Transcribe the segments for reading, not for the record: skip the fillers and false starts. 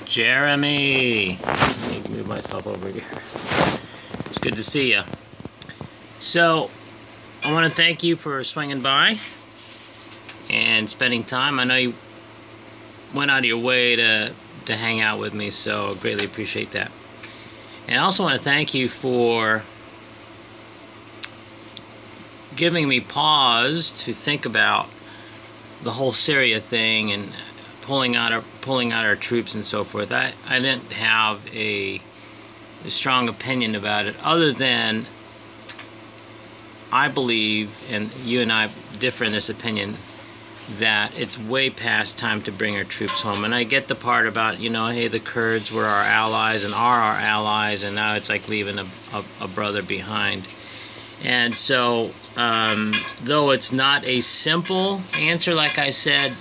Jeremy. Let me move myself over here. It's good to see you. So, I want to thank you for swinging by and spending time. I know you went out of your way to hang out with me, so I greatly appreciate that. And I also want to thank you for giving me pause to think about the whole Syria thing and pulling out our troops and so forth. I didn't have a strong opinion about it, other than I believe, and you and I differ in this opinion, that it's way past time to bring our troops home. And I get the part about, you know, hey, the Kurds were our allies and are our allies, and now it's like leaving a brother behind. And so, though it's not a simple answer, like I said,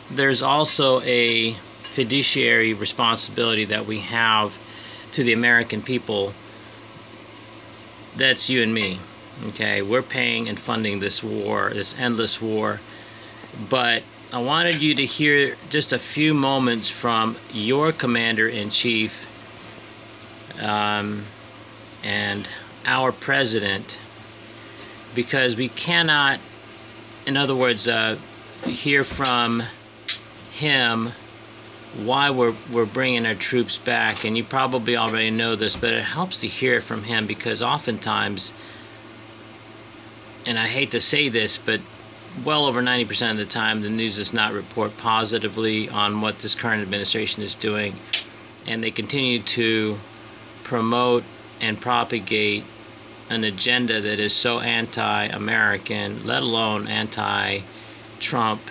there's also a fiduciary responsibility that we have to the American people. That's you and me. Okay, we're paying and funding this war, this endless war. But I wanted you to hear just a few moments from your commander-in-chief and our president, because we cannot, in other words, hear from him why we're bringing our troops back. And you probably already know this, but it helps to hear it from him, because oftentimes, and I hate to say this, but well over 90% of the time the news does not report positively on what this current administration is doing, and they continue to promote and propagate an agenda that is so anti-American, let alone anti-Trump.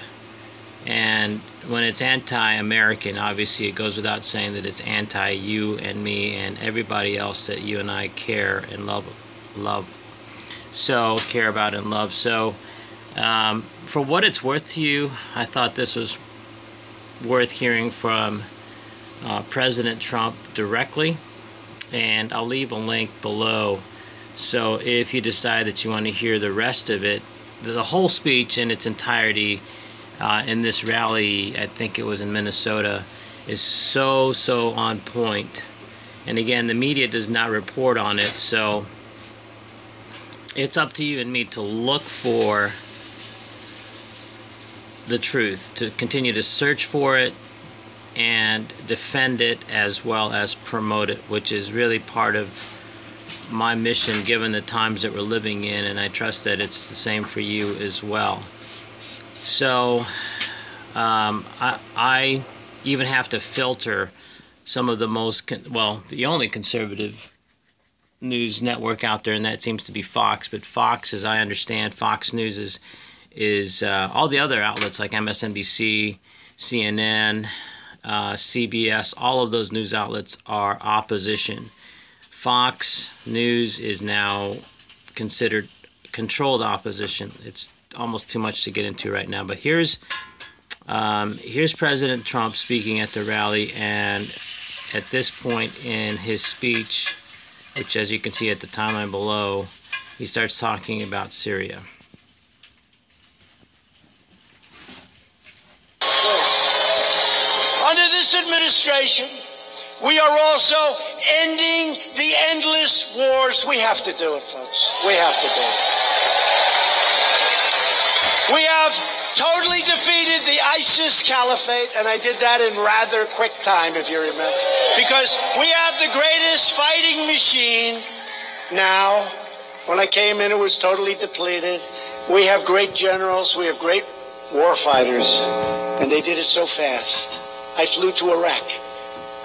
And when it's anti-American, obviously it goes without saying that it's anti-you and me and everybody else that you and I care and love, care about and love. So for what it's worth to you, I thought this was worth hearing from President Trump directly, and I'll leave a link below. So if you decide that you want to hear the rest of it, the whole speech in its entirety in this rally, I think it was in Minnesota, is so on point. And again, the media does not report on it, so it's up to you and me to look for the truth, to continue to search for it and defend it, as well as promote it, which is really part of my mission given the times that we're living in, and I trust that it's the same for you as well. So I even have to filter some of the most, the only conservative news network out there, and that seems to be Fox. But Fox, as I understand, Fox News is all the other outlets like MSNBC, CNN, CBS, all of those news outlets are opposition. Fox News is now considered controlled opposition. It's almost too much to get into right now, but here's President Trump speaking at the rally, and at this point in his speech, which as you can see at the timeline below, he starts talking about Syria. Under this administration, we are also ending the endless wars. We have to do it, folks. We have to do it. We have totally defeated the ISIS caliphate, and I did that in rather quick time, if you remember, because we have the greatest fighting machine now. When I came in, it was totally depleted. We have great generals. We have great war fighters, and they did it so fast. I flew to Iraq.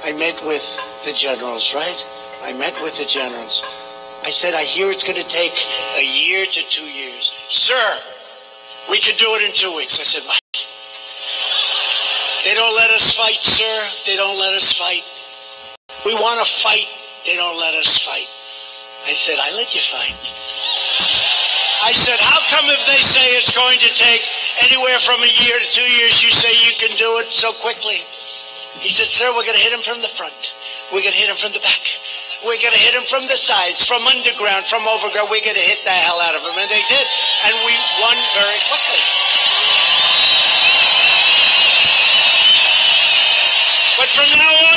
I met with the generals, right? I met with the generals. I said, I hear it's going to take a year to 2 years. Sir, we could do it in 2 weeks. I said, what? They don't let us fight, sir. They don't let us fight. We want to fight. They don't let us fight. I said, I let you fight. I said, how come if they say it's going to take anywhere from a year to 2 years, you say you can do it so quickly? He said, sir, we're going to hit him from the front. We're going to hit him from the back. We're going to hit him from the sides, from underground, from overground. We're going to hit the hell out of him. And they did. And we won very quickly. But from now on,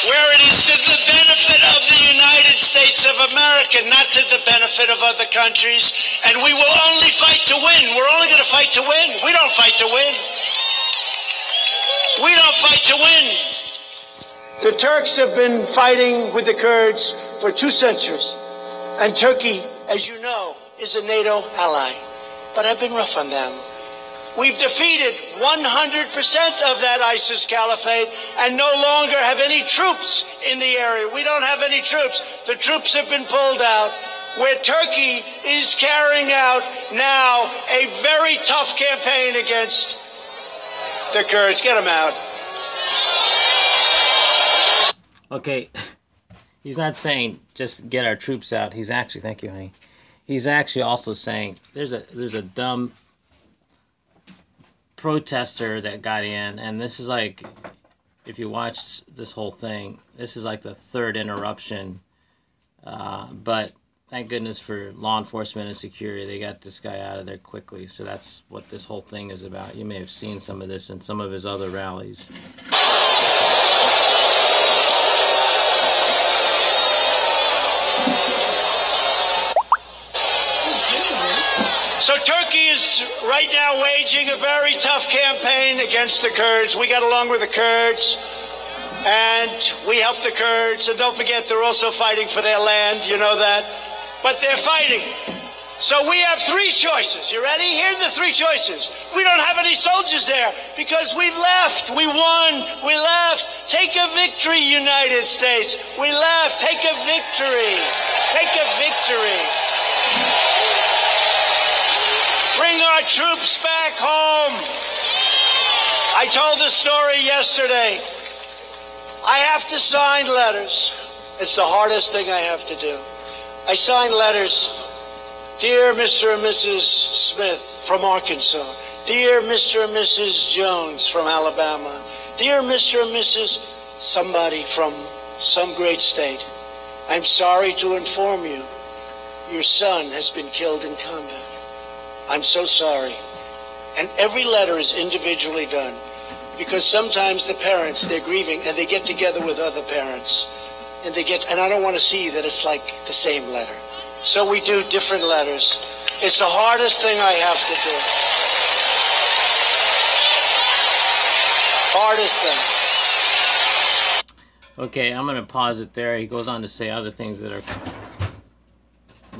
where it is to the benefit of the United States of America, not to the benefit of other countries. And we will only fight to win. We're only going to fight to win. We don't fight to win. We don't fight to win. The Turks have been fighting with the Kurds for 2 centuries. And Turkey, as you know, is a NATO ally. But I've been rough on them. We've defeated 100% of that ISIS caliphate and no longer have any troops in the area. We don't have any troops. The troops have been pulled out, where Turkey is carrying out now a very tough campaign against the Kurds. Get them out. Okay, he's not saying just get our troops out. He's actually, thank you, honey. He's actually also saying there's a dumb protester that got in, and this is like, if you watch this whole thing, this is like the 3rd interruption. But thank goodness for law enforcement and security, they got this guy out of there quickly. So that's what this whole thing is about. You may have seen some of this in some of his other rallies. So Turkey is right now waging a very tough campaign against the Kurds. We got along with the Kurds, and we help the Kurds. And don't forget, they're also fighting for their land. You know that. But they're fighting. So we have 3 choices. You ready? Here are the 3 choices. We don't have any soldiers there because we've left. We won. We left. Take a victory, United States. We left. Take a victory. Take a victory. Bring our troops back home. I told the story yesterday. I have to sign letters. It's the hardest thing I have to do. I sign letters. Dear Mr. and Mrs. Smith from Arkansas. Dear Mr. and Mrs. Jones from Alabama. Dear Mr. and Mrs. somebody from some great state. I'm sorry to inform you, your son has been killed in combat. I'm so sorry. And every letter is individually done because sometimes the parents, they're grieving and they get together with other parents and I don't want to see that it's like the same letter. So we do different letters. It's the hardest thing I have to do. Hardest thing. Okay, I'm going to pause it there. He goes on to say other things that are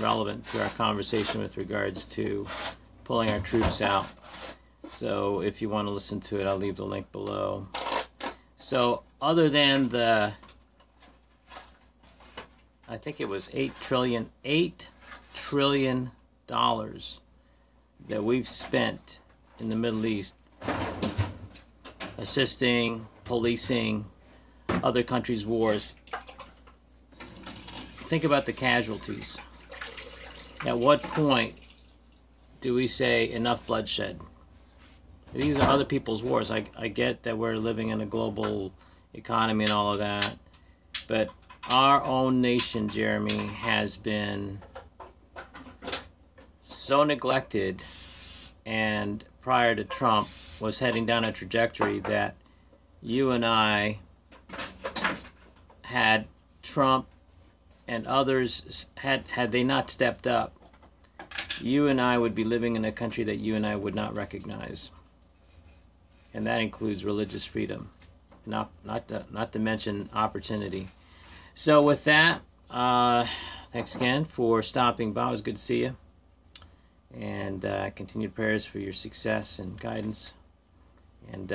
relevant to our conversation with regards to pulling our troops out. So if you want to listen to it, I'll leave the link below. So other than the, I think it was $8 trillion that we've spent in the Middle East assisting, policing other countries' wars. Think about the casualties. At what point do we say enough bloodshed? These are other people's wars. I get that we're living in a global economy and all of that, but our own nation, Jeremy, has been so neglected, and prior to Trump was heading down a trajectory that you and I, had Trump and others, had they not stepped up, you and I would be living in a country that you and I would not recognize. And that includes religious freedom, not to mention opportunity. So with that, thanks again for stopping by. It was good to see you. And continued prayers for your success and guidance. And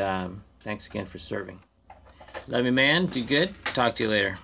thanks again for serving. Love you, man. Do good. Talk to you later.